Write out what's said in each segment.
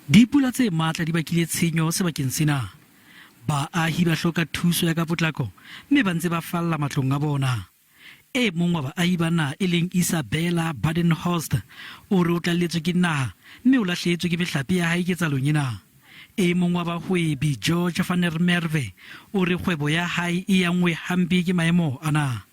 Dipula tse matla di bakile tshenyo sebakeng sena. Baahi ba hloka thuso ya ka potlako mme ba ntse ba falla matlong a bona. E mong wa baahi bana e leng Isabella Badenhorst o re o tlalletswe ke naha mme o lahlehetswe ke mehlape ya hae ketsalong ena. E mong wa bahwebi George van der Merwe o re kgwebo ya hae e yangwe hampe ke maemo ana.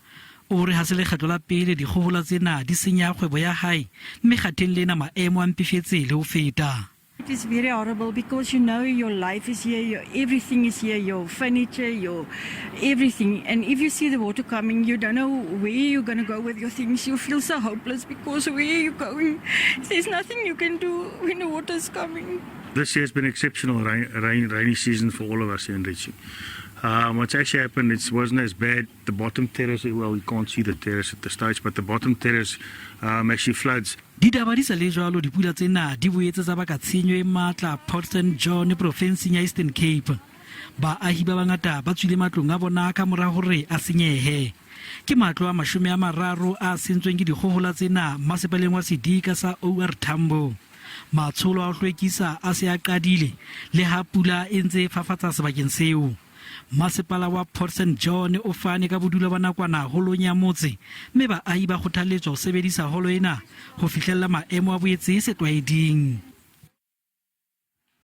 O re ha se lekgetlo la pele dikgohola tsena di senya kgwebo ya hae mme kgatheng lena maemo a mpefetse le ho feta. It is very horrible because your life is here, your everything is here, your furniture, your everything. And if you see the water coming, you don't know where you're going to go with your things. You feel so hopeless because where are you going? There's nothing you can do when the water is coming. This year has been exceptional rainy season for all of us here in Ritchie. What's actually happened, it wasn't as bad. The bottom terrace, well, you can't see the terrace at the stage, but the bottom terrace actually floods. Ditaba di sa le jwalo dipula tsena di boetse tsa baka tshenyo e matla Port St John provinseng ya Eastern Cape. Baahi ba bangata ba tswile matlong a bona ka mora hore a senyehe. Ke matlo a 30 a sentsweng ke dikgohola tsena masepaleng wa sedika sa OR Tambo. Matsholo a hlwekisa a se a qadile le ha pula e ntse fafatsa sebakeng seo. Masepala wa Port St John o fane ka bodula ba nakwana holong ya motse mme baahi ba kgothaletswa ho sebedisa holo ena ho fihlella maemo a boetse se tlwaeding.